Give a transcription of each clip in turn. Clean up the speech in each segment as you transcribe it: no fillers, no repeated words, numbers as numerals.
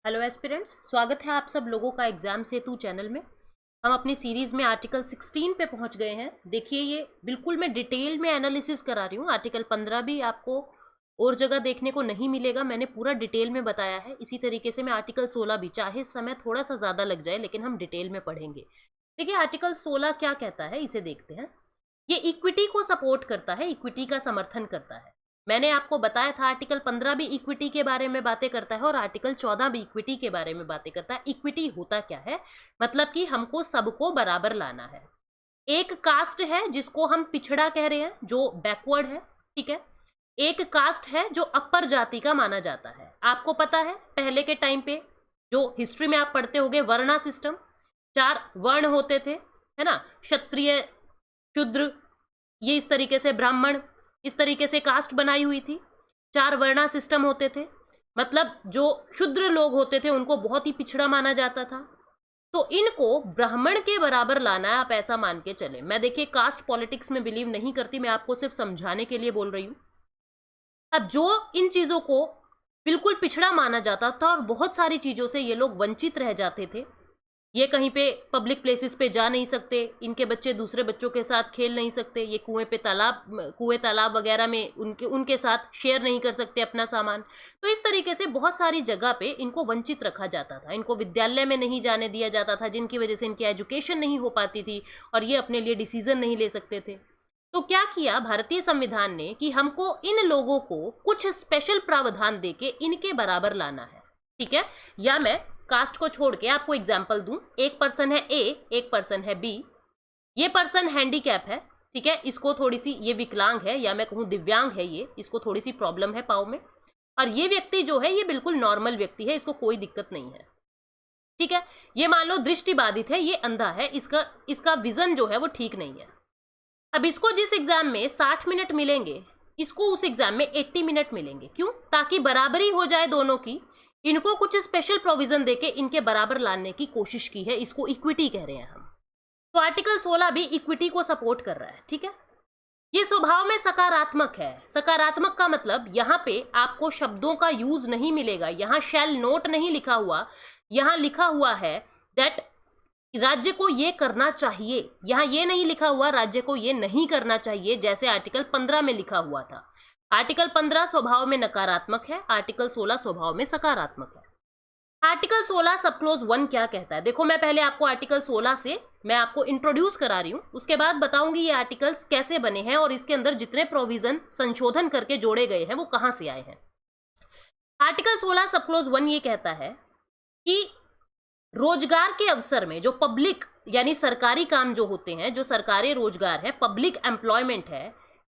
Hello aspirants, स्वागत है आप सब लोगों का एग्जाम सेतु चैनल में। हम अपनी सीरीज में आर्टिकल 16 पे पहुंच गए हैं। देखिए, ये बिल्कुल मैं डिटेल में एनालिसिस करा रही हूँ। आर्टिकल 15 भी आपको और जगह देखने को नहीं मिलेगा, मैंने पूरा डिटेल में बताया है। इसी तरीके से मैं आर्टिकल 16 भी, चाहे समय थोड़ा सा ज़्यादा लग जाए लेकिन हम डिटेल में पढ़ेंगे। देखिए, आर्टिकल 16 क्या कहता है, इसे देखते हैं। ये इक्विटी को सपोर्ट करता है, इक्विटी का समर्थन करता है। मैंने आपको बताया था आर्टिकल 15 भी इक्विटी के बारे में बातें करता है और आर्टिकल 14 भी इक्विटी के बारे में बातें करता है। इक्विटी होता क्या है, मतलब कि हमको सबको बराबर लाना है। एक कास्ट है जिसको हम पिछड़ा कह रहे हैं, जो बैकवर्ड है, ठीक है। एक कास्ट है जो अपर जाति का माना जाता है। आपको पता है पहले के टाइम पे, जो हिस्ट्री में आप पढ़ते होंगे, वर्णा सिस्टम, 4 वर्ण होते थे, है ना। क्षत्रिय, शूद्र, ये इस तरीके से ब्राह्मण, इस तरीके से कास्ट बनाई हुई थी। 4 वर्णा सिस्टम होते थे, मतलब जो शूद्र लोग होते थे उनको बहुत ही पिछड़ा माना जाता था। तो इनको ब्राह्मण के बराबर लाना है, आप ऐसा मान के चले। मैं देखिए कास्ट पॉलिटिक्स में बिलीव नहीं करती, मैं आपको सिर्फ समझाने के लिए बोल रही हूँ। अब जो इन चीजों को बिल्कुल पिछड़ा माना जाता था और बहुत सारी चीजों से ये लोग वंचित रह जाते थे। ये कहीं पे पब्लिक प्लेसेस पे जा नहीं सकते, इनके बच्चे दूसरे बच्चों के साथ खेल नहीं सकते, ये कुएं तालाब वगैरह में उनके साथ शेयर नहीं कर सकते अपना सामान। तो इस तरीके से बहुत सारी जगह पे इनको वंचित रखा जाता था। इनको विद्यालय में नहीं जाने दिया जाता था, जिनकी वजह से इनकी एजुकेशन नहीं हो पाती थी और ये अपने लिए डिसीजन नहीं ले सकते थे। तो क्या किया भारतीय संविधान ने कि हमको इन लोगों को कुछ स्पेशल प्रावधान देके इनके बराबर लाना है, ठीक है। या मैं कास्ट को छोड़ के आपको एग्जाम्पल दूं, एक पर्सन है ए, एक पर्सन है बी। ये पर्सन हैंडीकैप है, ठीक है, इसको थोड़ी सी, ये विकलांग है या मैं कहूँ दिव्यांग है, ये इसको थोड़ी सी प्रॉब्लम है पाँव में। और ये व्यक्ति जो है ये बिल्कुल नॉर्मल व्यक्ति है, इसको कोई दिक्कत नहीं है, ठीक है। ये मान लो दृष्टिबाधित है, ये अंधा है, इसका विजन जो है वो ठीक नहीं है। अब इसको जिस एग्जाम में 60 मिनट मिलेंगे, इसको उस एग्जाम में 80 मिनट मिलेंगे। क्यों? ताकि बराबरी हो जाए दोनों की। इनको कुछ स्पेशल प्रोविजन देके इनके बराबर लाने की कोशिश की है, इसको इक्विटी कह रहे हैं हम। तो आर्टिकल 16 भी इक्विटी को सपोर्ट कर रहा है, ठीक है। ये स्वभाव में सकारात्मक है। सकारात्मक का मतलब यहाँ पे आपको शब्दों का यूज नहीं मिलेगा, यहाँ शैल नोट नहीं लिखा हुआ, यहाँ लिखा हुआ है दैट राज्य को ये करना चाहिए। यहाँ ये नहीं लिखा हुआ राज्य को ये नहीं करना चाहिए, जैसे आर्टिकल 15 में लिखा हुआ था। आर्टिकल 15 स्वभाव में नकारात्मक है, आर्टिकल 16 स्वभाव में सकारात्मक है। आर्टिकल 16 सब क्लोज 1 क्या कहता है, देखो मैं पहले आपको आर्टिकल 16 से मैं आपको इंट्रोड्यूस करा रही हूँ, उसके बाद बताऊंगी ये आर्टिकल्स कैसे बने हैं और इसके अंदर जितने प्रोविजन संशोधन करके जोड़े गए हैं वो कहाँ से आए हैं। आर्टिकल 16 सब क्लोज 1 ये कहता है कि रोजगार के अवसर में जो पब्लिक यानी सरकारी काम जो होते हैं, जो सरकारी रोजगार है, पब्लिक एम्प्लॉयमेंट है,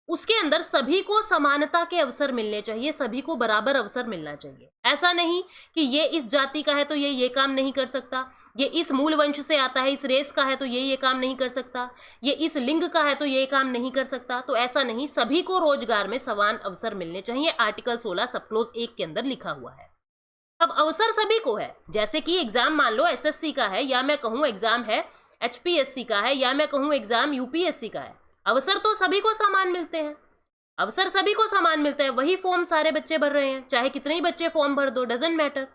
उसके अंदर सभी को समानता के अवसर मिलने चाहिए, सभी को बराबर अवसर मिलना चाहिए। ऐसा नहीं कि ये इस जाति का है तो ये काम नहीं कर सकता, ये इस मूल वंश से आता है, इस रेस का है तो ये काम नहीं कर सकता, ये इस लिंग का है तो ये काम नहीं कर सकता। तो ऐसा नहीं, सभी को रोजगार में समान अवसर मिलने चाहिए, आर्टिकल 16 सब क्लोज 1 के अंदर लिखा हुआ है। अब अवसर सभी को है, जैसे कि एग्जाम मान लो एसएससी का है, या मैं कहूँ एग्जाम है एचपीएससी का है, या मैं कहूँ एग्जाम यूपीएससी का है, अवसर तो सभी को समान मिलते हैं। अवसर सभी को समान मिलता है, वही फॉर्म सारे बच्चे भर रहे हैं, चाहे कितने ही बच्चे फॉर्म भर दो, डजेंट मैटर।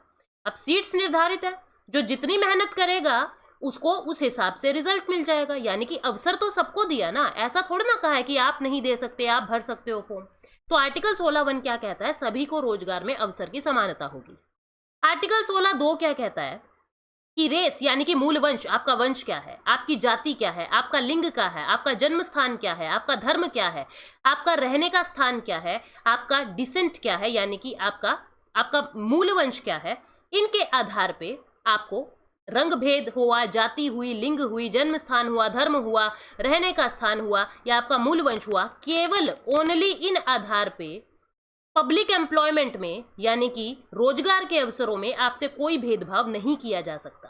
अब सीट्स निर्धारित है, जो जितनी मेहनत करेगा उसको उस हिसाब से रिजल्ट मिल जाएगा। यानी कि अवसर तो सबको दिया ना, ऐसा थोड़ा ना कहा है कि आप नहीं दे सकते, आप भर सकते हो फॉर्म। तो आर्टिकल 16(1) क्या कहता है, सभी को रोजगार में अवसर की समानता होगी। आर्टिकल 16(2) क्या कहता है कि रेस यानी कि मूल वंश, आपका वंश क्या है, आपकी जाति क्या है, आपका लिंग क्या है, आपका जन्म स्थान क्या है, आपका धर्म क्या है, आपका रहने का स्थान क्या है, आपका डिसेंट क्या है यानी कि आपका मूल वंश क्या है, इनके आधार पे आपको रंग भेद हुआ, जाति हुई, लिंग हुई, जन्म स्थान हुआ, धर्म हुआ, रहने का स्थान हुआ या आपका मूल वंश हुआ, केवल ओनली इन आधार पे पब्लिक एम्प्लॉयमेंट में यानी कि रोजगार के अवसरों में आपसे कोई भेदभाव नहीं किया जा सकता।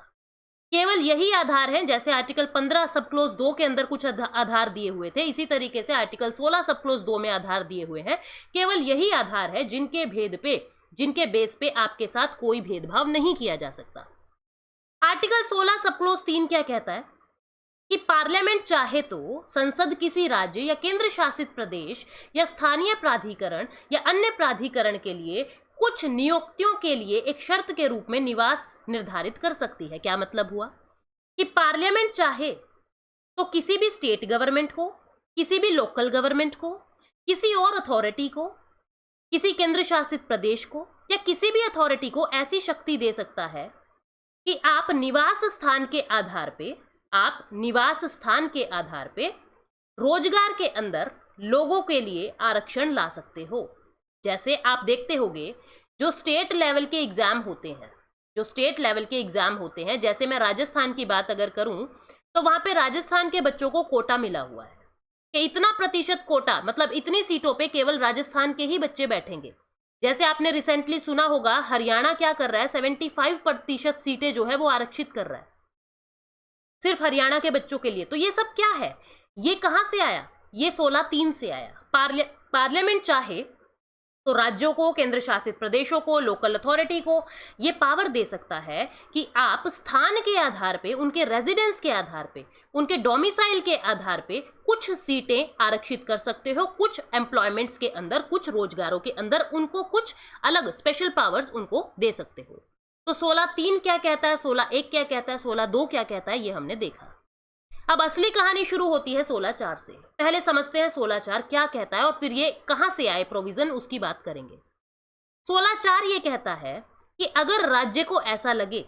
केवल यही आधार है, जैसे आर्टिकल 15 सब क्लोज 2 के अंदर कुछ आधार दिए हुए थे, इसी तरीके से आर्टिकल 16 सब क्लोज 2 में आधार दिए हुए हैं। केवल यही आधार है जिनके बेस पे आपके साथ कोई भेदभाव नहीं किया जा सकता। आर्टिकल 16 सब क्लोज 3 क्या कहता है कि पार्लियामेंट चाहे तो संसद किसी राज्य या केंद्र शासित प्रदेश या स्थानीय प्राधिकरण या अन्य प्राधिकरण के लिए कुछ नियुक्तियों के लिए एक शर्त के रूप में निवास निर्धारित कर सकती है। क्या मतलब हुआ कि पार्लियामेंट चाहे तो किसी भी स्टेट गवर्नमेंट को, किसी भी लोकल गवर्नमेंट को, किसी और अथॉरिटी को, किसी केंद्र शासित प्रदेश को या किसी भी अथॉरिटी को ऐसी शक्ति दे सकता है कि आप निवास स्थान के आधार पे रोजगार के अंदर लोगों के लिए आरक्षण ला सकते हो। जैसे आप देखते होंगे जो स्टेट लेवल के एग्जाम होते हैं, जैसे मैं राजस्थान की बात अगर करूं तो वहां पे राजस्थान के बच्चों को कोटा मिला हुआ है कि इतना प्रतिशत कोटा, मतलब इतनी सीटों पे केवल राजस्थान के ही बच्चे बैठेंगे। जैसे आपने रिसेंटली सुना होगा हरियाणा क्या कर रहा है, 75% सीटें जो है वो आरक्षित कर रहा है सिर्फ हरियाणा के बच्चों के लिए। तो ये सब क्या है, ये कहां से आया, ये 16(3) से आया। पार्लियामेंट चाहे तो राज्यों को, केंद्र शासित प्रदेशों को, लोकल अथॉरिटी को ये पावर दे सकता है कि आप स्थान के आधार पे, उनके रेजिडेंस के आधार पे, उनके डोमिसाइल के आधार पे कुछ सीटें आरक्षित कर सकते हो, कुछ एम्प्लॉयमेंट्स के अंदर, कुछ रोजगारों के अंदर उनको कुछ अलग स्पेशल पावर्स उनको दे सकते हो। तो 16(3) क्या कहता है, 16(1) क्या कहता है, 16(2) क्या कहता है, ये हमने देखा। अब असली कहानी शुरू होती है 16(4) से। पहले समझते हैं 16(4) क्या कहता है और फिर ये कहां से आए प्रोविजन, उसकी बात करेंगे। 16(4) ये कहता है कि अगर राज्य को ऐसा लगे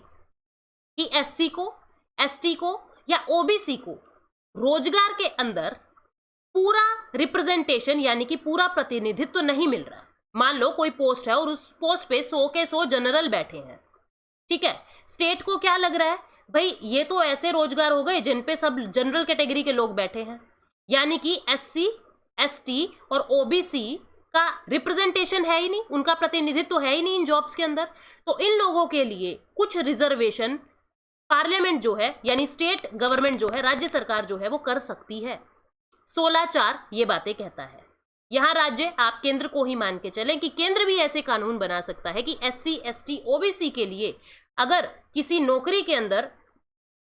कि SC को, ST को या OBC को रोजगार के अंदर पूरा रिप्रेजेंटेशन यानी कि पूरा प्रतिनिधित्व तो नहीं मिल रहा, मान लो कोई पोस्ट है और उस पोस्ट पे 100 के 100 जनरल बैठे हैं, ठीक है, स्टेट को क्या लग रहा है, भाई ये तो ऐसे रोजगार हो गए जिन पे सब जनरल कैटेगरी के लोग बैठे हैं, यानी कि SC, ST और OBC का रिप्रेजेंटेशन है ही नहीं, उनका प्रतिनिधित्व है ही नहीं इन जॉब्स के अंदर। तो इन लोगों के लिए कुछ रिजर्वेशन पार्लियामेंट जो है यानी स्टेट गवर्नमेंट जो है, राज्य सरकार जो है वो कर सकती है। 16(4) ये बातें कहता है। यहां राज्य, आप केंद्र को ही मान के चलें कि केंद्र भी ऐसे कानून बना सकता है कि SC, ST, OBC के लिए अगर किसी नौकरी के अंदर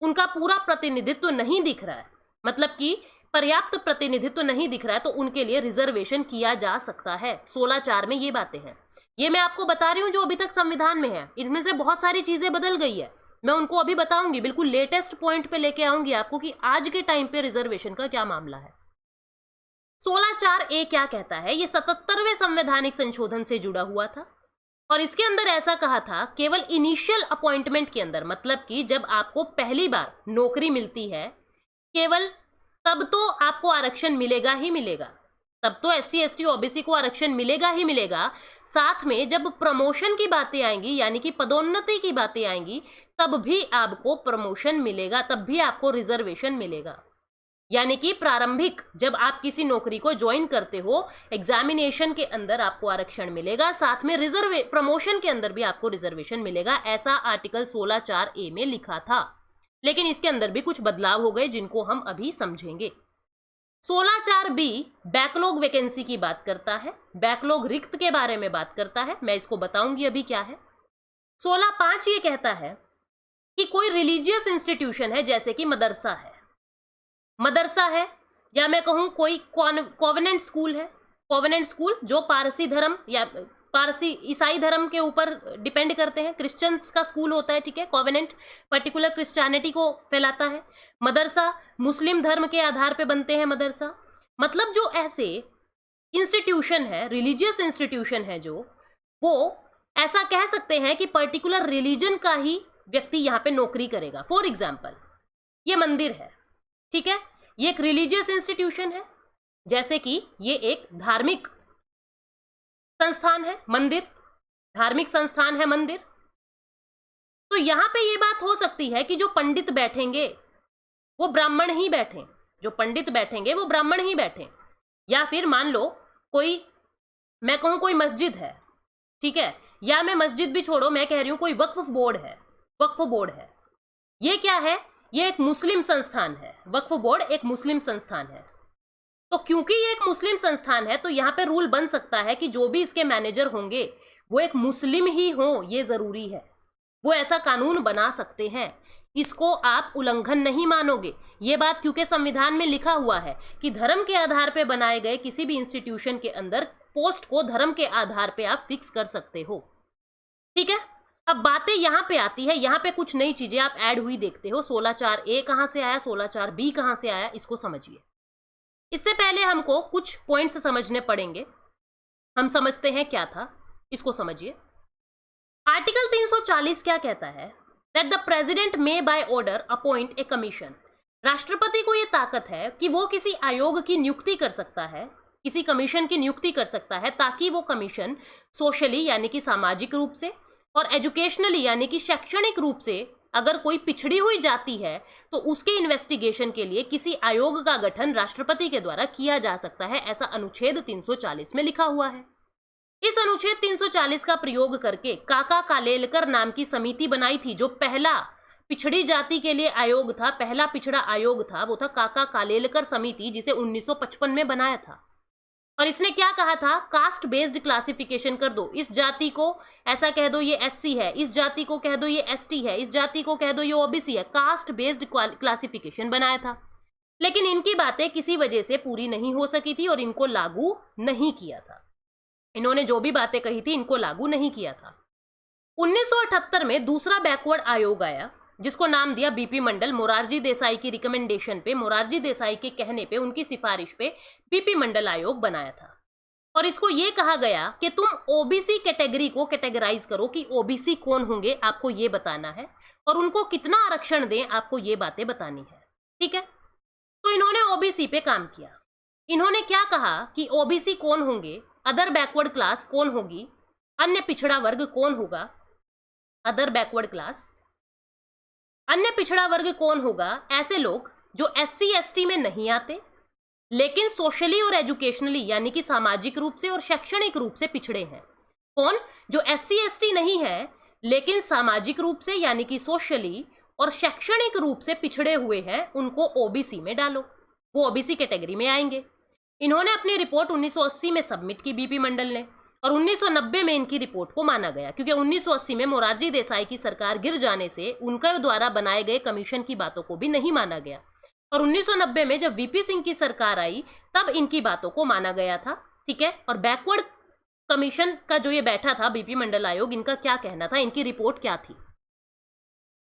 उनका पूरा प्रतिनिधित्व नहीं दिख रहा है, मतलब कि पर्याप्त प्रतिनिधित्व नहीं दिख रहा है, तो उनके लिए रिजर्वेशन किया जा सकता है। 16(4) में ये बातें हैं। ये मैं आपको बता रही हूं जो अभी तक संविधान में है, इनमें से बहुत सारी चीजें बदल गई है, मैं उनको अभी बताऊंगी, बिल्कुल लेटेस्ट पॉइंट पे लेके आऊंगी आपको कि आज के टाइम पे रिजर्वेशन का क्या मामला है। 16(4)(a) क्या कहता है, ये 77वें संवैधानिक संशोधन से जुड़ा हुआ था और इसके अंदर ऐसा कहा था केवल इनिशियल अपॉइंटमेंट के अंदर, मतलब कि जब आपको पहली बार नौकरी मिलती है केवल तब तो आपको आरक्षण मिलेगा ही मिलेगा, तब तो SC, ST, OBC को आरक्षण मिलेगा ही मिलेगा। साथ में जब प्रमोशन की बातें आएंगी यानी कि पदोन्नति की बातें आएंगी तब भी आपको प्रमोशन मिलेगा, तब भी आपको रिजर्वेशन मिलेगा। यानी कि प्रारंभिक जब आप किसी नौकरी को ज्वाइन करते हो, एग्जामिनेशन के अंदर आपको आरक्षण मिलेगा, साथ में प्रमोशन के अंदर भी आपको रिजर्वेशन मिलेगा, ऐसा आर्टिकल 16(4)(a) में लिखा था। लेकिन इसके अंदर भी कुछ बदलाव हो गए जिनको हम अभी समझेंगे। 16(4)(b) बैकलॉग वैकेंसी की बात करता है, बैकलॉग रिक्त के बारे में बात करता है, मैं इसको बताऊंगी अभी क्या है। 16(5) ये कहता है कि कोई रिलीजियस इंस्टीट्यूशन है, जैसे कि मदरसा है या मैं कहूं कोई कॉवेनेंट स्कूल है, कॉवेनेंट स्कूल जो पारसी धर्म या पारसी ईसाई धर्म के ऊपर डिपेंड करते हैं, क्रिश्चियंस का स्कूल होता है, ठीक है, कॉवेनेंट पर्टिकुलर क्रिश्चियनिटी को फैलाता है। मदरसा मुस्लिम धर्म के आधार पे बनते हैं मदरसा, मतलब जो ऐसे इंस्टीट्यूशन है, रिलीजियस इंस्टीट्यूशन है जो, वो ऐसा कह सकते हैं कि पर्टिकुलर रिलीजन का ही व्यक्ति यहाँ पे नौकरी करेगा। फॉर एग्जाम्पल ये मंदिर है, ठीक है, ये एक रिलीजियस इंस्टीट्यूशन है, जैसे कि ये एक धार्मिक संस्थान है मंदिर, धार्मिक संस्थान है मंदिर। तो यहां पे ये बात हो सकती है कि जो पंडित बैठेंगे वो ब्राह्मण ही बैठें, जो पंडित बैठेंगे वो ब्राह्मण ही बैठें, या फिर मान लो कोई, मैं कहूं कोई मस्जिद है, ठीक है, या मैं मस्जिद भी छोड़ो, मैं कह रही हूं कोई वक्फ बोर्ड है, वक्फ बोर्ड है, ये क्या है, ये एक मुस्लिम संस्थान है, वक्फ बोर्ड एक मुस्लिम संस्थान है। तो क्योंकि ये एक मुस्लिम संस्थान है तो यहाँ पे रूल बन सकता है कि जो भी इसके मैनेजर होंगे वो एक मुस्लिम ही हो, ये जरूरी है, वो ऐसा कानून बना सकते हैं, इसको आप उल्लंघन नहीं मानोगे। ये बात क्योंकि संविधान में लिखा हुआ है कि धर्म के आधार पे बनाए गए किसी भी इंस्टीट्यूशन के अंदर पोस्ट को धर्म के आधार पे आप फिक्स कर सकते हो। ठीक है, अब बातें यहां पे आती है, यहां पे कुछ नई चीजें आप ऐड हुई देखते हो। 16(4)A कहां से आया, 16(4)B कहां से आया, इसको समझिए। इससे पहले हमको कुछ पॉइंट्स समझने पड़ेंगे। हम समझते हैं क्या था, इसको समझिए। आर्टिकल 340 क्या कहता है? That the president may by order appoint a commission. राष्ट्रपति को यह ताकत है कि वो किसी आयोग की नियुक्ति कर सकता है, किसी कमीशन की नियुक्ति कर सकता है, ताकि वो कमीशन सोशली यानी कि सामाजिक रूप से और एजुकेशनली यानी कि शैक्षणिक रूप से अगर कोई पिछड़ी हुई जाती है तो उसके इन्वेस्टिगेशन के लिए किसी आयोग का गठन राष्ट्रपति के द्वारा किया जा सकता है। ऐसा अनुच्छेद 340 में लिखा हुआ है। इस अनुच्छेद 340 का प्रयोग करके काका कालेलकर नाम की समिति बनाई थी, जो पहला पिछड़ी जाति के लिए आयोग था, पहला पिछड़ा आयोग था, वो था काका कालेलकर समिति, जिसे 1955 में बनाया था। और इसने क्या कहा था? कास्ट बेस्ड क्लासिफिकेशन कर दो, इस जाति को ऐसा कह दो ये एससी है, इस जाति को कह दो ये एसटी है, इस जाति को कह दो ये ओबीसी है। कास्ट बेस्ड क्लासिफिकेशन बनाया था, लेकिन इनकी बातें किसी वजह से पूरी नहीं हो सकी थी और इनको लागू नहीं किया था। इन्होंने जो भी बातें कही थी इनको लागू नहीं किया था। 1978 में दूसरा बैकवर्ड आयोग आया, जिसको नाम दिया बीपी मंडल। मोरारजी देसाई की रिकमेंडेशन पे, मोरारजी देसाई के कहने पे, उनकी सिफारिश पे बीपी मंडल आयोग बनाया था। और इसको ये कहा गया कि तुम ओबीसी कैटेगरी को कैटेगराइज करो कि ओबीसी कौन होंगे, आपको ये बताना है, और उनको कितना आरक्षण दें, आपको ये बातें बतानी है। ठीक है, तो इन्होंने ओबीसी पे काम किया। इन्होंने क्या कहा कि ओबीसी कौन होंगे, अदर बैकवर्ड क्लास कौन होगी, अन्य पिछड़ा वर्ग कौन होगा, अदर बैकवर्ड क्लास, अन्य पिछड़ा वर्ग कौन होगा? ऐसे लोग जो एससी एसटी में नहीं आते लेकिन सोशली और एजुकेशनली यानी कि सामाजिक रूप से और शैक्षणिक रूप से पिछड़े हैं। कौन? जो एससी एसटी नहीं है लेकिन सामाजिक रूप से यानी कि सोशली और शैक्षणिक रूप से पिछड़े हुए हैं, उनको ओबीसी में डालो, वो ओबीसी कैटेगरी में आएंगे। इन्होंने अपनी रिपोर्ट 1980 में सबमिट की बीपी मंडल ने, और 1990 में इनकी रिपोर्ट को माना गया, क्योंकि 1980 में मोरारजी देसाई की सरकार गिर जाने से उनके द्वारा बनाए गए कमीशन की बातों को भी नहीं माना गया। और 1990 में जब वीपी सिंह की सरकार आई तब इनकी बातों को माना गया था। ठीक है, और बैकवर्ड कमीशन का जो ये बैठा था बीपी मंडल आयोग, इनका क्या कहना था, इनकी रिपोर्ट क्या थी?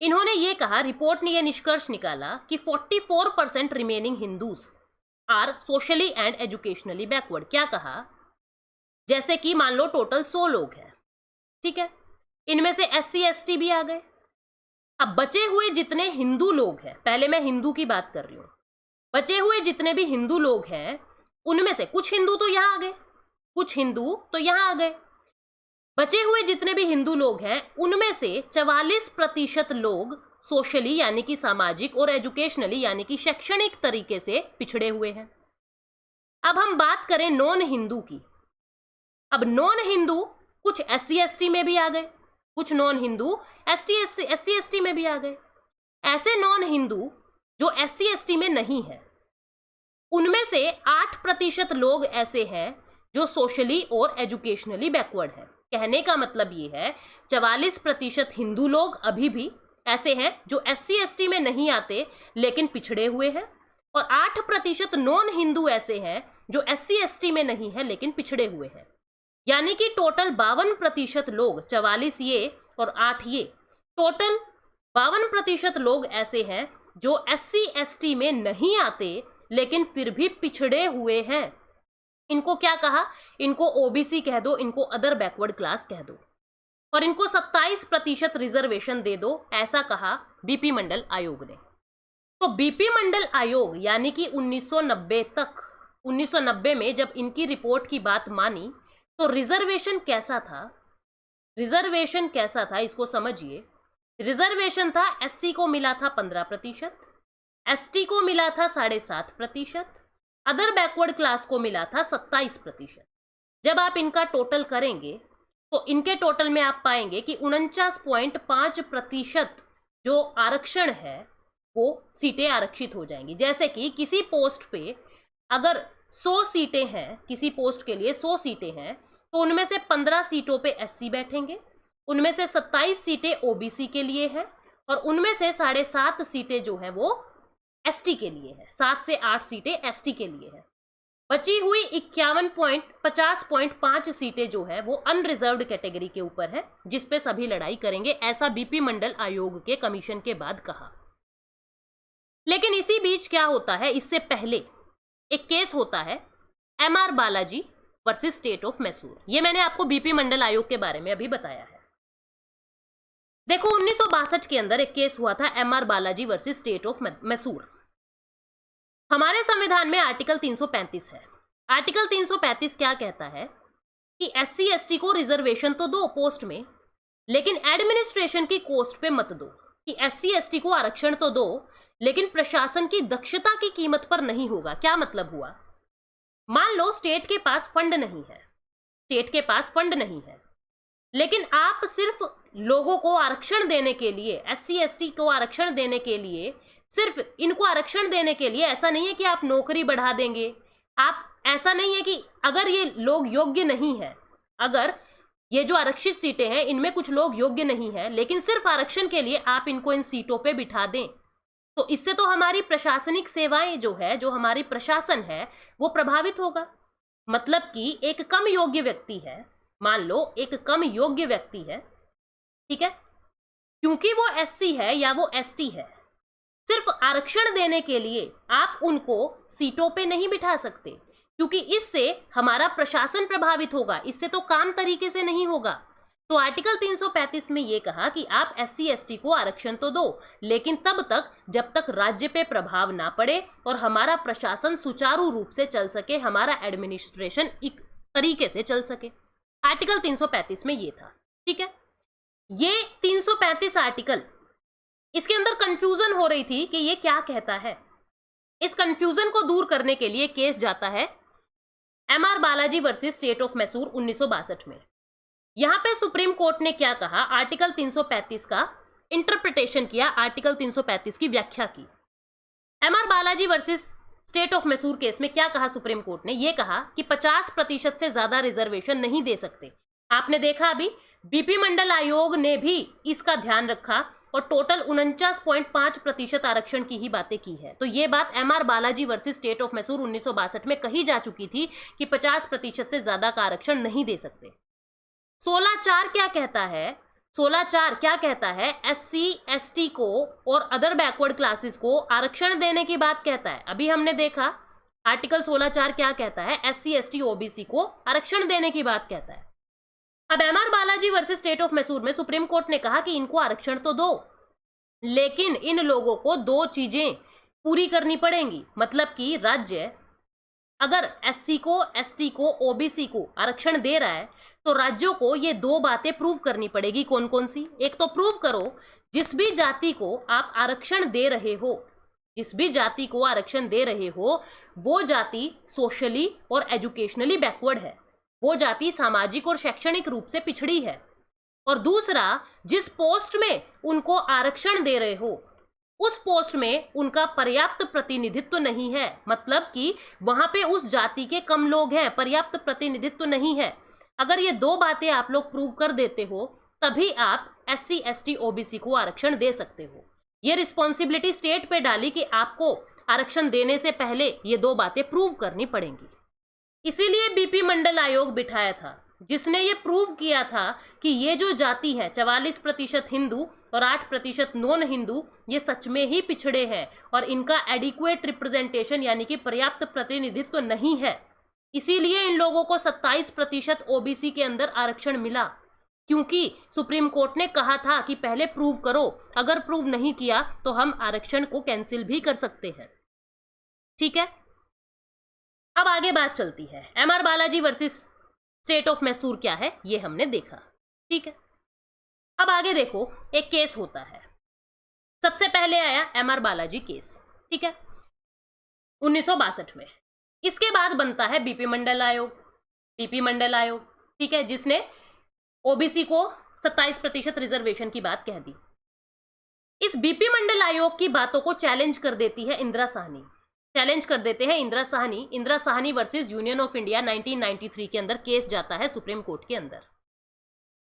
इन्होंने ये कहा, रिपोर्ट ने यह निष्कर्ष निकाला कि 44% remaining Hindus are socially and educationally backward. क्या कहा? जैसे कि मान लो टोटल 100 लोग हैं, ठीक है, इनमें से एससी एसटी भी आ गए। अब बचे हुए जितने हिंदू लोग हैं, पहले मैं हिंदू की बात कर रही हूं, बचे हुए जितने भी हिंदू लोग हैं उनमें से कुछ हिंदू तो यहां आ गए, कुछ हिंदू तो यहां आ गए। बचे हुए जितने भी हिंदू लोग हैं उनमें से 44% लोग सोशली यानी कि सामाजिक और एजुकेशनली यानी कि शैक्षणिक तरीके से पिछड़े हुए हैं। अब हम बात करें नॉन हिंदू की। अब नॉन हिंदू कुछ एससी एसटी में भी आ गए, कुछ नॉन हिंदू एससी एसटी में भी आ गए। ऐसे नॉन हिंदू जो एससी एसटी में नहीं है, उनमें से 8% लोग ऐसे हैं जो सोशली और एजुकेशनली बैकवर्ड है। कहने का मतलब ये है 44% हिंदू लोग अभी भी ऐसे हैं जो एससी एसटी में नहीं आते लेकिन पिछड़े हुए हैं, और 8% नॉन हिंदू ऐसे हैं जो एससी एसटी में नहीं है लेकिन पिछड़े हुए हैं। यानी कि टोटल 52% लोग, 44 ये और 8 ये, टोटल 52% लोग ऐसे हैं जो एससी एसटी में नहीं आते लेकिन फिर भी पिछड़े हुए हैं। इनको क्या कहा? इनको ओबीसी कह दो, इनको अदर बैकवर्ड क्लास कह दो, और इनको 27% रिजर्वेशन दे दो, ऐसा कहा बीपी मंडल आयोग ने। तो बीपी मंडल आयोग यानी कि 1990 तक, 1990 में जब इनकी रिपोर्ट की बात मानी तो रिजर्वेशन कैसा था? रिजर्वेशन कैसा था इसको समझिए। रिजर्वेशन था, एससी को मिला था 15%, एसटी को मिला था 7.5%, अदर बैकवर्ड क्लास को मिला था 27%। जब आप इनका टोटल करेंगे तो इनके टोटल में आप पाएंगे कि 49.5% जो आरक्षण है वो सीटें आरक्षित हो जाएंगी। जैसे कि किसी पोस्ट पे अगर 100 सीटें हैं, किसी पोस्ट के लिए 100 सीटें हैं, तो उनमें से 15 सीटों पे एससी बैठेंगे, उनमें से 27 सीटें ओबीसी के लिए हैं, और उनमें से 7.5 सीटें जो हैं वो एसटी के लिए है, 7 से 8 सीटें एसटी के लिए है। बची हुई 50.5 सीटें जो है वो अनरिजर्व्ड कैटेगरी के ऊपर है, जिस पे सभी लड़ाई करेंगे, ऐसा बीपी मंडल आयोग के कमीशन के बाद कहा। लेकिन इसी बीच क्या होता है, इससे पहले एक केस होता है MR Balaji versus state of Mysore. ये मैंने आपको बीपी मंडल आयोग के बारे में अभी बताया है। देखो 1962 के अंदर एक केस हुआ था MR Balaji versus state of Mysore. हमारे संविधान में आर्टिकल 335 है। आर्टिकल 335 क्या कहता है कि SC ST को रिजर्वेशन तो दो पोस्ट में, लेकिन एडमिनिस्ट्रेशन की पोस्ट पे मत दो। कि SC ST को आरक्षण तो दो, लेकिन प्रशासन की दक्षता की कीमत पर नहीं होगा। क्या मतलब हुआ, मान लो स्टेट के पास फंड नहीं है, स्टेट के पास फंड नहीं है, लेकिन आप सिर्फ लोगों को आरक्षण देने के लिए, SC ST को आरक्षण देने के लिए, सिर्फ इनको आरक्षण देने के लिए, ऐसा नहीं है कि आप नौकरी बढ़ा देंगे, आप ऐसा नहीं है कि अगर ये लोग योग्य नहीं है, अगर ये जो आरक्षित सीटें हैं इनमें कुछ लोग योग्य नहीं है, लेकिन सिर्फ आरक्षण के लिए आप इनको इन सीटों पे बिठा दें, तो इससे तो हमारी प्रशासनिक सेवाएं जो है, जो हमारी प्रशासन है, वो प्रभावित होगा। मतलब कि एक कम योग्य व्यक्ति है, मान लो एक कम योग्य व्यक्ति है, ठीक है, क्योंकि वो SC है या वो ST है, सिर्फ आरक्षण देने के लिए आप उनको सीटों पे नहीं बिठा सकते, क्योंकि इससे हमारा प्रशासन प्रभावित होगा, इससे तो काम तरीके से नहीं होगा। तो आर्टिकल 335 में ये कहा कि आप SC ST को आरक्षण तो दो, लेकिन तब तक जब तक राज्य पे प्रभाव ना पड़े और हमारा प्रशासन सुचारू रूप से चल सके, हमारा एडमिनिस्ट्रेशन एक तरीके से चल सके। आर्टिकल 335 में ये था, ठीक है। ये 335 आर्टिकल, इसके अंदर कंफ्यूजन हो रही थी कि ये क्या कहता है। इस कंफ्यूजन को दूर करने के लिए केस जाता है MR Balaji versus state of Mysore 1962 में। यहां पे सुप्रीम कोर्ट ने क्या कहा, आर्टिकल 335 का इंटरप्रिटेशन किया, आर्टिकल 335 की व्याख्या की। MR Balaji versus state of Mysore case में क्या कहा सुप्रीम कोर्ट ने, यह कहा कि 50% से ज्यादा रिजर्वेशन नहीं दे सकते। आपने देखा अभी बीपी मंडल आयोग ने भी इसका ध्यान रखा और टोटल 49.5% आरक्षण की ही बातें की है। तो ये बात MR Balaji versus state of Mysore 1962 में कही जा चुकी थी कि 50% से ज्यादा का आरक्षण नहीं दे सकते। 16(4) क्या कहता है, 16(4) क्या कहता है, SC ST को और अदर बैकवर्ड क्लासेस को आरक्षण देने की बात कहता है। अभी हमने देखा आर्टिकल 16(4) क्या कहता है, SC ST OBC को आरक्षण देने की बात कहता है। अब MR Balaji versus state of Mysore में सुप्रीम कोर्ट ने कहा कि इनको आरक्षण तो दो, लेकिन इन लोगों को दो चीजें पूरी करनी पड़ेंगी। मतलब कि राज्य अगर SC को ST को OBC को आरक्षण दे रहा है तो राज्यों को ये दो बातें प्रूव करनी पड़ेगी। कौन कौन सी, एक तो प्रूव करो जिस भी जाति को आप आरक्षण दे रहे हो, जिस भी जाति को आरक्षण दे रहे हो वो जाति सोशली और एजुकेशनली बैकवर्ड है, वो जाति सामाजिक और शैक्षणिक रूप से पिछड़ी है। और दूसरा, जिस पोस्ट में उनको आरक्षण दे रहे हो उस पोस्ट में उनका पर्याप्त प्रतिनिधित्व नहीं है, मतलब कि वहां पे उस जाति के कम लोग हैं, पर्याप्त प्रतिनिधित्व नहीं है। अगर ये दो बातें आप लोग प्रूव कर देते हो तभी आप SC ST OBC को आरक्षण दे सकते हो। ये रिस्पॉन्सिबिलिटी स्टेट पे डाली कि आपको आरक्षण देने से पहले ये दो बातें प्रूव करनी पड़ेंगी। इसीलिए बीपी मंडल आयोग बिठाया था, जिसने ये प्रूव किया था कि ये जो जाति है 44% हिंदू और 8% नॉन हिंदू, ये सच में ही पिछड़े हैं और इनका एडिक्वेट रिप्रेजेंटेशन यानी कि पर्याप्त प्रतिनिधित्व नहीं है। इसीलिए इन लोगों को 27% OBC के अंदर आरक्षण मिला, क्योंकि सुप्रीम कोर्ट ने कहा था कि पहले प्रूव करो, अगर प्रूव नहीं किया तो हम आरक्षण को कैंसिल भी कर सकते हैं। ठीक है, अब आगे बात चलती है। MR Balaji versus state of Mysore क्या है ये हमने देखा, ठीक है। अब आगे देखो, एक केस होता है, सबसे पहले आया MR बालाजी केस, ठीक है, 1962 में। इसके बाद बनता है बीपी मंडल आयोग, बीपी मंडल आयोग, ठीक है, जिसने OBC को 27% रिजर्वेशन की बात कह दी। इस बीपी मंडल आयोग की बातों को चैलेंज कर देती है इंदिरा साहनी, चैलेंज कर देते हैं Indira Sahni. Indira Sahni versus union of India 1993 के अंदर केस जाता है सुप्रीम कोर्ट के अंदर।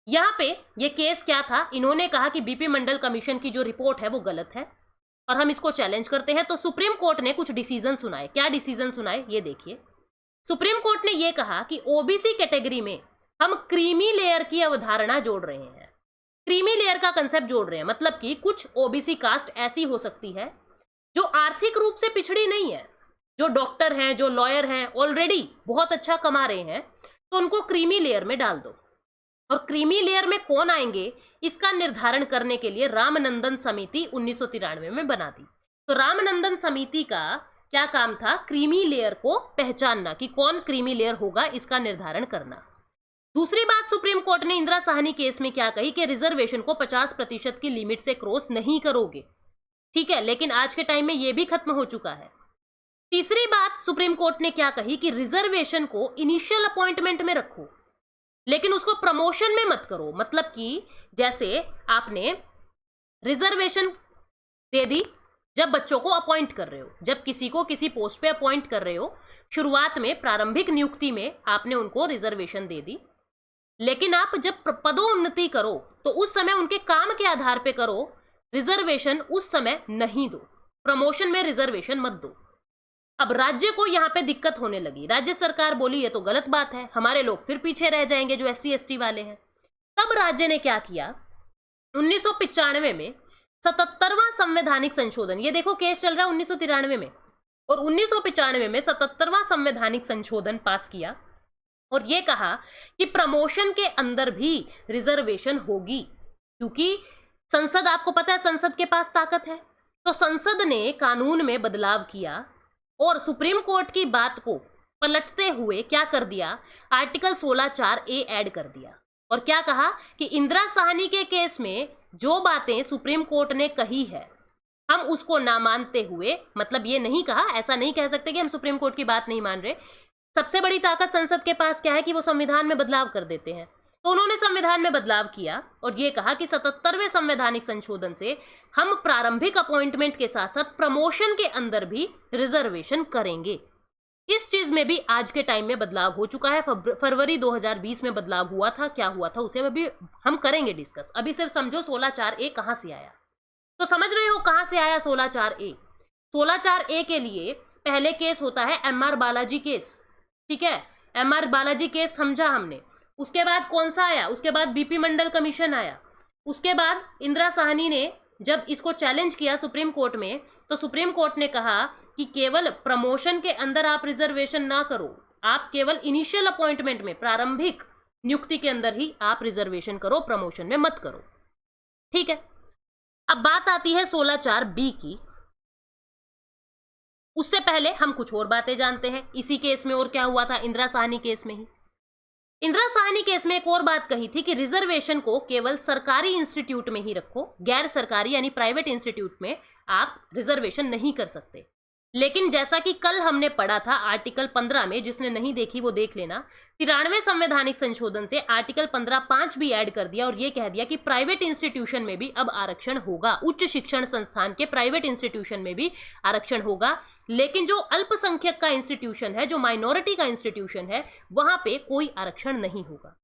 यहां पे ये केस क्या था, इन्होंने कहा कि बीपी मंडल कमीशन की जो रिपोर्ट है वो गलत है और हम इसको चैलेंज करते हैं। तो सुप्रीम कोर्ट ने कुछ डिसीजन सुनाए। क्या डिसीजन सुनाए ये देखिए। सुप्रीम कोर्ट ने यह कहा कि ओबीसी कैटेगरी में हम क्रीमी लेयर की अवधारणा जोड़ रहे हैं। क्रीमी लेयर का कंसेप्ट जोड़ रहे हैं, मतलब कि कुछ ओबीसी कास्ट ऐसी हो सकती है जो आर्थिक रूप से पिछड़ी नहीं है, जो डॉक्टर हैं, जो लॉयर हैं, ऑलरेडी बहुत अच्छा कमा रहे हैं, तो उनको क्रीमी लेयर में डाल दो। और क्रीमी लेयर में कौन आएंगे इसका निर्धारण करने के लिए रामनंदन समिति 1993 में बना दी। तो रामनंदन समिति का क्या काम था? क्रीमी लेयर को पहचानना कि कौन क्रीमी लेयर होगा, इसका निर्धारण करना। दूसरी बात, सुप्रीम कोर्ट ने इंदिरा साहनी केस में क्या कही कि रिजर्वेशन को 50% की लिमिट से क्रॉस नहीं करोगे। ठीक है, लेकिन आज के टाइम में यह भी खत्म हो चुका है। तीसरी बात सुप्रीम कोर्ट ने क्या कही कि रिजर्वेशन को इनिशियल अपॉइंटमेंट में रखो, लेकिन उसको प्रमोशन में मत करो। मतलब कि जैसे आपने रिजर्वेशन दे दी जब बच्चों को अपॉइंट कर रहे हो, जब किसी को किसी पोस्ट पे अपॉइंट कर रहे हो, शुरुआत में प्रारंभिक नियुक्ति में आपने उनको रिजर्वेशन दे दी, लेकिन आप जब पदोन्नति करो तो उस समय उनके काम के आधार पे करो, रिजर्वेशन उस समय नहीं दो, प्रमोशन में रिजर्वेशन मत दो। अब राज्य को यहाँ पे दिक्कत होने लगी। राज्य सरकार बोली ये तो गलत बात है, हमारे लोग फिर पीछे रह जाएंगे जो SC ST वाले हैं। तब राज्य ने क्या किया, 1995 में 77वां संवैधानिक संशोधन, ये देखो केस चल रहा है 1993 में, और 1995 में 77वां संवैधानिक संशोधन पास किया और ये कहा कि प्रमोशन के अंदर भी रिजर्वेशन होगी, क्योंकि संसद, आपको पता है संसद के पास ताकत है। तो संसद ने कानून में बदलाव किया और सुप्रीम कोर्ट की बात को पलटते हुए क्या कर दिया, आर्टिकल 16(4)A ऐड कर दिया और क्या कहा कि इंदिरा साहनी के केस में जो बातें सुप्रीम कोर्ट ने कही है हम उसको ना मानते हुए, मतलब ये नहीं कहा, ऐसा नहीं कह सकते कि हम सुप्रीम कोर्ट की बात नहीं मान रहे। सबसे बड़ी ताकत संसद के पास क्या है कि वो संविधान में बदलाव कर देते हैं। तो उन्होंने संविधान में बदलाव किया और ये कहा कि 77वें संवैधानिक संशोधन से हम प्रारंभिक अपॉइंटमेंट के साथ साथ प्रमोशन के अंदर भी रिजर्वेशन करेंगे। इस चीज में भी आज के टाइम में बदलाव हो चुका है। फरवरी 2020 में बदलाव हुआ था, क्या हुआ था उसे अभी हम करेंगे डिस्कस। अभी सिर्फ समझो 16(4)A कहां से आया, तो समझ रहे हो कहां से आया 16(4)A। 16(4)A के लिए पहले केस होता है MR बालाजी केस, ठीक है, MR बालाजी केस समझा हमने। उसके बाद कौन सा आया, उसके बाद BP मंडल कमीशन आया। उसके बाद इंदिरा साहनी ने जब इसको चैलेंज किया सुप्रीम कोर्ट में, तो सुप्रीम कोर्ट ने कहा कि केवल प्रमोशन के अंदर आप रिजर्वेशन ना करो, आप केवल इनिशियल अपॉइंटमेंट में, प्रारंभिक नियुक्ति के अंदर ही आप रिजर्वेशन करो, प्रमोशन में मत करो। ठीक है, अब बात आती है 16(4)B की। उससे पहले हम कुछ और बातें जानते हैं इसी केस में। और क्या हुआ था इंदिरा साहनी केस में ही, इंदिरा साहनी केस में एक और बात कही थी कि रिजर्वेशन को केवल सरकारी इंस्टीट्यूट में ही रखो, गैर सरकारी यानी प्राइवेट इंस्टीट्यूट में आप रिजर्वेशन नहीं कर सकते। लेकिन जैसा कि कल हमने पढ़ा था आर्टिकल 15 में, जिसने नहीं देखी वो देख लेना, 93वें संवैधानिक संशोधन से आर्टिकल 15(5) भी ऐड कर दिया और ये कह दिया कि प्राइवेट इंस्टीट्यूशन में भी अब आरक्षण होगा, उच्च शिक्षण संस्थान के प्राइवेट इंस्टीट्यूशन में भी आरक्षण होगा। लेकिन जो अल्पसंख्यक का इंस्टीट्यूशन है, जो माइनॉरिटी का इंस्टीट्यूशन है, वहां पे कोई आरक्षण नहीं होगा।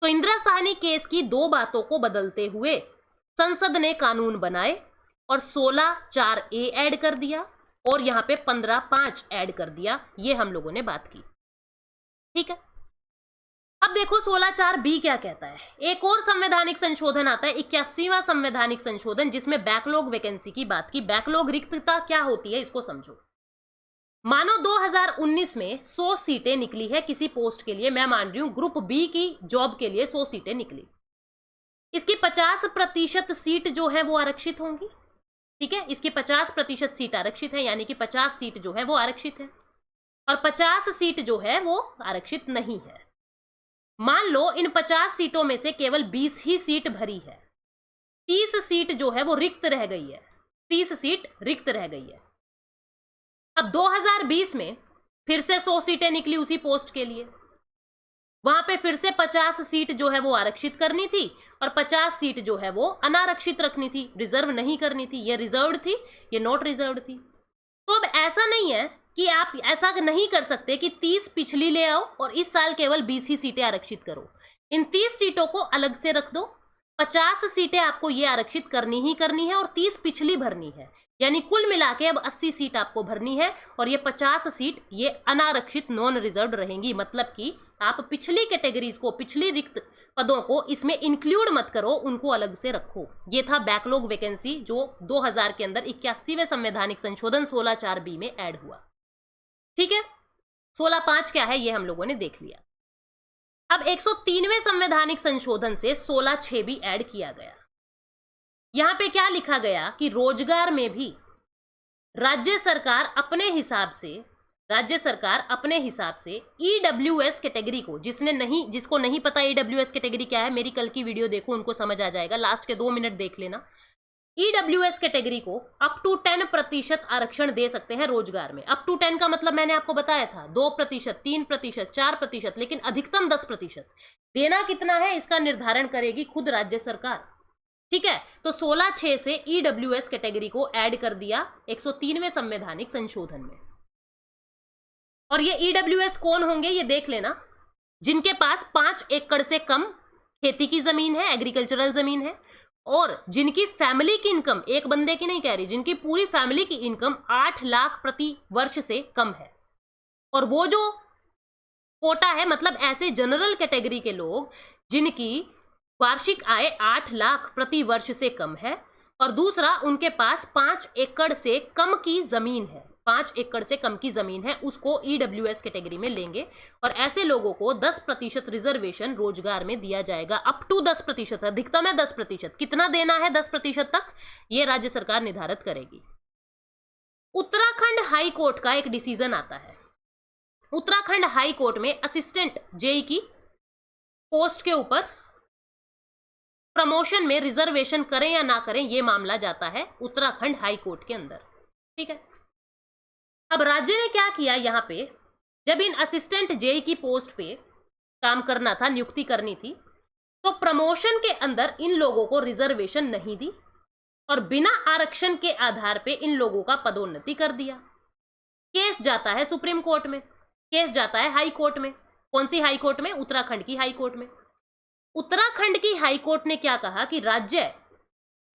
तो इंदिरा साहनी केस की दो बातों को बदलते हुए संसद ने कानून बनाए और 16(4)A ऐड कर दिया और यहाँ पे 15(5) ऐड कर दिया। ये हम लोगों ने बात की, ठीक है। अब देखो 16(4)B क्या कहता है। एक और संवैधानिक संशोधन आता है, 81वां संवैधानिक संशोधन, जिसमें बैकलॉग वैकेंसी की बात की। बैकलॉग रिक्तता क्या होती है इसको समझो। मानो 2019 में 100 सीटें निकली है किसी पोस्ट के लिए, मैं मान रही हूं ग्रुप B की जॉब के लिए 100 सीटें निकली। इसकी 50% सीट जो है वो आरक्षित होंगी, ठीक है। इसकी 50% सीट आरक्षित है, यानी कि 50 सीट जो है वो आरक्षित है और 50 सीट जो है वो आरक्षित नहीं है। मान लो इन 50 सीटों में से केवल 20 ही सीट भरी है, 30 सीट जो है वो रिक्त रह गई है, 30 सीट रिक्त रह गई है। अब 2020 में फिर से 100 सीटें निकली उसी पोस्ट के लिए, वहां पे फिर से 50 सीट जो है वो आरक्षित करनी थी और 50 सीट जो है वो अनारक्षित रखनी थी, रिजर्व नहीं करनी थी। ये रिजर्व्ड थी, ये नॉट रिजर्व्ड थी। तो अब ऐसा नहीं है कि आप ऐसा नहीं कर सकते कि 30 पिछली ले आओ और इस साल केवल 20 ही सीटें आरक्षित करो। इन 30 सीटों को अलग से रख दो, 50 सीटें आपको ये आरक्षित करनी ही करनी है और 30 पिछली भरनी है, यानी कुल मिला के अब 80 सीट आपको भरनी है और ये 50 सीट ये अनारक्षित नॉन रिजर्व्ड रहेंगी। मतलब कि आप पिछली कैटेगरीज को, पिछली रिक्त पदों को इसमें इंक्लूड मत करो, उनको अलग से रखो। ये था बैकलॉग वैकेंसी जो 2000 के अंदर 81वें संवैधानिक संशोधन 16(4)B में ऐड हुआ। ठीक है, 16(5) क्या है ये हम लोगों ने देख लिया। अब 103वें संवैधानिक संशोधन से 16(6) भी ऐड किया गया। यहां पे क्या लिखा गया कि रोजगार में भी राज्य सरकार अपने हिसाब से ईडब्ल्यूएस कैटेगरी को, जिसको नहीं पता ईडब्ल्यूएस कैटेगरी क्या है, मेरी कल की वीडियो देखो, उनको समझ आ जाएगा, लास्ट के 2 मिनट देख लेना। ईडब्ल्यूएस कैटेगरी को अप टू 10% आरक्षण दे सकते हैं रोजगार में। अप टू 10 का मतलब मैंने आपको बताया था 2%, 3%, 4%, लेकिन अधिकतम 10%। देना कितना है इसका निर्धारण करेगी खुद राज्य सरकार। ठीक है, तो 16(6) से ईडब्ल्यूएस कैटेगरी को ऐड कर दिया 103वें संवैधानिक संशोधन में। और ये ईडब्ल्यूएस कौन होंगे ये देख लेना, जिनके पास 5 एकड़ से कम खेती की जमीन है, एग्रीकल्चरल जमीन है, और जिनकी फैमिली की इनकम, एक बंदे की नहीं कह रही, जिनकी पूरी फैमिली की इनकम 8 लाख प्रति वर्ष से कम है। और वो जो कोटा है, मतलब ऐसे जनरल कैटेगरी के लोग जिनकी वार्षिक आय 8 लाख प्रति वर्ष से कम है, और दूसरा उनके पास 5 एकड़ से कम की जमीन है, 5 एकड़ से कम की जमीन है, उसको ईडब्ल्यूएस कैटेगरी में लेंगे। और ऐसे लोगों को 10% रिजर्वेशन रोजगार में दिया जाएगा, अप टू 10%, अधिकतम है 10%। कितना देना है 10% तक, ये राज्य सरकार निर्धारित करेगी। उत्तराखंड हाई कोर्ट का एक डिसीजन आता है। उत्तराखंड हाई कोर्ट में असिस्टेंट जेई की पोस्ट के ऊपर प्रमोशन में रिजर्वेशन करें या ना करें, यह मामला जाता है उत्तराखंड हाई कोर्ट के अंदर। ठीक है, अब राज्य ने क्या किया, यहां पे जब इन असिस्टेंट जेई की पोस्ट पे काम करना था, नियुक्ति करनी थी, तो प्रमोशन के अंदर इन लोगों को रिजर्वेशन नहीं दी और बिना आरक्षण के आधार पे इन लोगों का पदोन्नति कर दिया। केस जाता है सुप्रीम कोर्ट में, केस जाता है हाई कोर्ट में। कौन सी हाई कोर्ट में? उत्तराखंड की हाई कोर्ट में। उत्तराखंड की हाई कोर्ट ने क्या कहा कि राज्य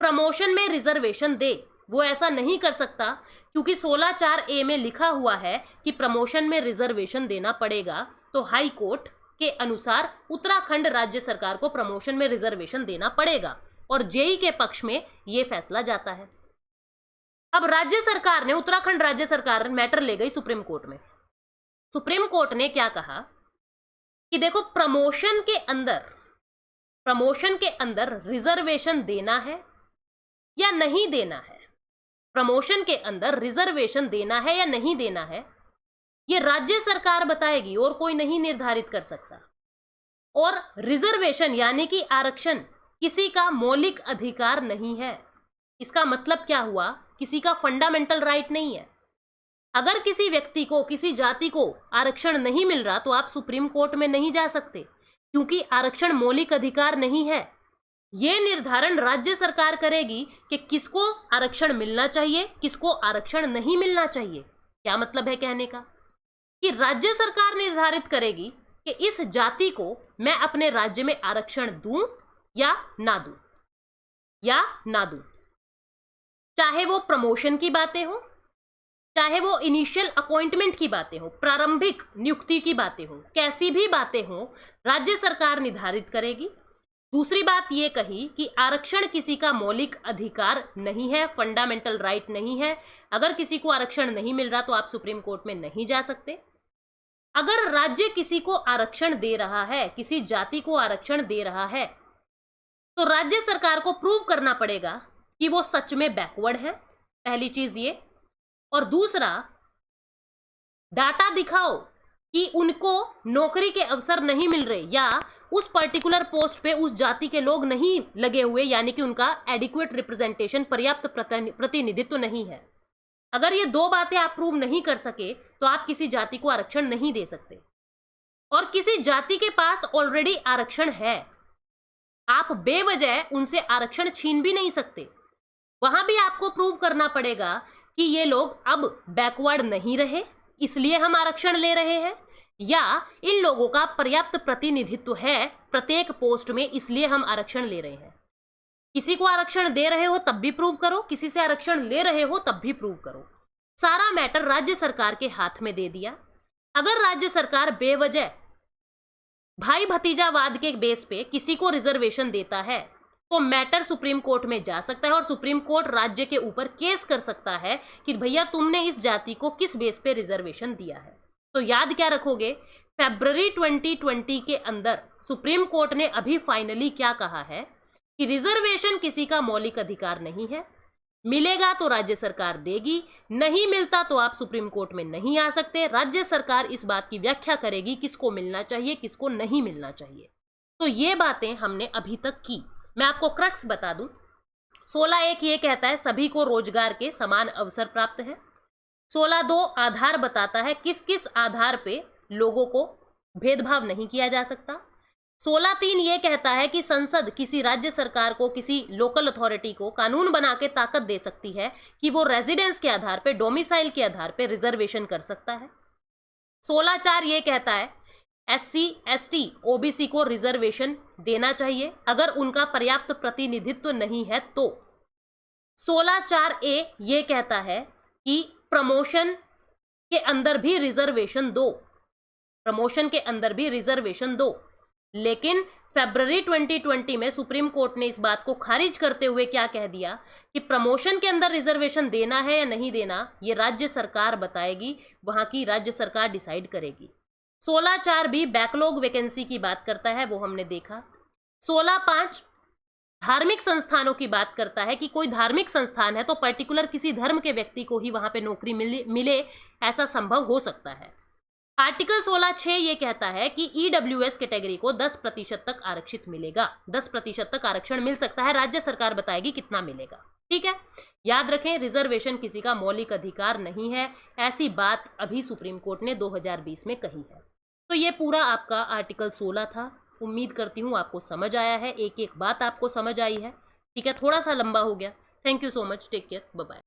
प्रमोशन में रिजर्वेशन दे, वो ऐसा नहीं कर सकता क्योंकि 16(4)A में लिखा हुआ है कि प्रमोशन में रिजर्वेशन देना पड़ेगा। तो हाई कोर्ट के अनुसार उत्तराखंड राज्य सरकार को प्रमोशन में रिजर्वेशन देना पड़ेगा और जेई के पक्ष में यह फैसला जाता है। अब राज्य सरकार ने, उत्तराखंड राज्य सरकार मैटर ले गई सुप्रीम कोर्ट में। सुप्रीम कोर्ट ने क्या कहा कि देखो, प्रमोशन के अंदर रिजर्वेशन देना है या नहीं देना है, प्रमोशन के अंदर रिजर्वेशन देना है या नहीं देना है, ये राज्य सरकार बताएगी और कोई नहीं निर्धारित कर सकता। और रिजर्वेशन यानी कि आरक्षण किसी का मौलिक अधिकार नहीं है। इसका मतलब क्या हुआ? किसी का फंडामेंटल राइट नहीं है। अगर किसी व्यक्ति को, किसी जाति को आरक्षण नहीं मिल रहा तो आप सुप्रीम कोर्ट में नहीं जा सकते, क्योंकि आरक्षण मौलिक अधिकार नहीं है। यह निर्धारण राज्य सरकार करेगी कि किसको आरक्षण मिलना चाहिए, किसको आरक्षण नहीं मिलना चाहिए। क्या मतलब है कहने का? कि राज्य सरकार निर्धारित करेगी कि इस जाति को मैं अपने राज्य में आरक्षण दूं या ना दूं, चाहे वो प्रमोशन की बातें हो, चाहे वो इनिशियल अपॉइंटमेंट की बातें हो, प्रारंभिक नियुक्ति की बातें हो, कैसी भी बातें हो, राज्य सरकार निर्धारित करेगी। दूसरी बात ये कही कि आरक्षण किसी का मौलिक अधिकार नहीं है, फंडामेंटल राइट नहीं है। अगर किसी को आरक्षण नहीं मिल रहा तो आप सुप्रीम कोर्ट में नहीं जा सकते। अगर राज्य किसी को आरक्षण दे रहा है, किसी जाति को आरक्षण दे रहा है, तो राज्य सरकार को प्रूव करना पड़ेगा कि वो सच में बैकवर्ड है, पहली चीज ये। और दूसरा, डाटा दिखाओ कि उनको नौकरी के अवसर नहीं मिल रहे या उस पर्टिकुलर पोस्ट पे उस जाति के लोग नहीं लगे हुए, यानी कि उनका एडिक्वेट रिप्रेजेंटेशन, पर्याप्त प्रतिनिधित्व नहीं है। अगर ये दो बातें आप प्रूव नहीं कर सके तो आप किसी जाति को आरक्षण नहीं दे सकते। और किसी जाति के पास ऑलरेडी आरक्षण है, आप बेवजह उनसे आरक्षण छीन भी नहीं सकते। वहां भी आपको प्रूव करना पड़ेगा कि ये लोग अब बैकवर्ड नहीं रहे इसलिए हम आरक्षण ले रहे हैं, या इन लोगों का पर्याप्त प्रतिनिधित्व है प्रत्येक पोस्ट में इसलिए हम आरक्षण ले रहे हैं। किसी को आरक्षण दे रहे हो तब भी प्रूव करो, किसी से आरक्षण ले रहे हो तब भी प्रूव करो। सारा मैटर राज्य सरकार के हाथ में दे दिया। अगर राज्य सरकार बेवजह भाई भतीजावाद के बेस पे किसी को रिजर्वेशन देता है तो मैटर सुप्रीम कोर्ट में जा सकता है और सुप्रीम कोर्ट राज्य के ऊपर केस कर सकता है कि भैया तुमने इस जाति को किस बेस पे रिजर्वेशन दिया है। तो याद क्या रखोगे, फरवरी 2020 के अंदर सुप्रीम कोर्ट ने अभी फाइनली क्या कहा है कि रिजर्वेशन किसी का मौलिक अधिकार नहीं है, मिलेगा तो राज्य सरकार देगी, नहीं मिलता तो आप सुप्रीम कोर्ट में नहीं आ सकते। राज्य सरकार इस बात की व्याख्या करेगी किसको मिलना चाहिए किसको नहीं मिलना चाहिए। तो ये बातें हमने अभी तक की। मैं आपको क्रक्स बता दूं, 16(1) ये कहता है सभी को रोजगार के समान अवसर प्राप्त है। 16(2) आधार बताता है किस किस आधार पे लोगों को भेदभाव नहीं किया जा सकता। 16(3) ये कहता है कि संसद किसी राज्य सरकार को, किसी लोकल अथॉरिटी को कानून बना के ताकत दे सकती है कि वो रेजिडेंस के आधार पे, डोमिसाइल के आधार पे रिजर्वेशन कर सकता है। 16(4) ये कहता है SC, ST, OBC को रिजर्वेशन देना चाहिए अगर उनका पर्याप्त प्रतिनिधित्व नहीं है तो। 16(4)A ये कहता है कि प्रमोशन के अंदर भी रिजर्वेशन दो, प्रमोशन के अंदर भी रिजर्वेशन दो। लेकिन फरवरी 2020 में सुप्रीम कोर्ट ने इस बात को खारिज करते हुए क्या कह दिया कि प्रमोशन के अंदर रिजर्वेशन देना है या नहीं देना ये राज्य सरकार बताएगी, वहां की राज्य सरकार डिसाइड करेगी। 16(4) भी बैकलॉग वैकेंसी की बात करता है, वो हमने देखा। 16(5) धार्मिक संस्थानों की बात करता है कि कोई धार्मिक संस्थान है तो पर्टिकुलर किसी धर्म के व्यक्ति को ही वहां पे नौकरी मिले ऐसा संभव हो सकता है। आर्टिकल 16(6) ये कहता है कि EWS कैटेगरी को 10% तक आरक्षित मिलेगा, 10% तक आरक्षण मिल सकता है, राज्य सरकार बताएगी कितना मिलेगा। ठीक है, याद रखें रिजर्वेशन किसी का मौलिक अधिकार नहीं है, ऐसी बात अभी सुप्रीम कोर्ट ने 2020 में कही है। तो ये पूरा आपका आर्टिकल 16 था। उम्मीद करती हूँ आपको समझ आया है, एक एक बात आपको समझ आई है। ठीक है, थोड़ा सा लंबा हो गया। Thank you so much, take care, bye bye.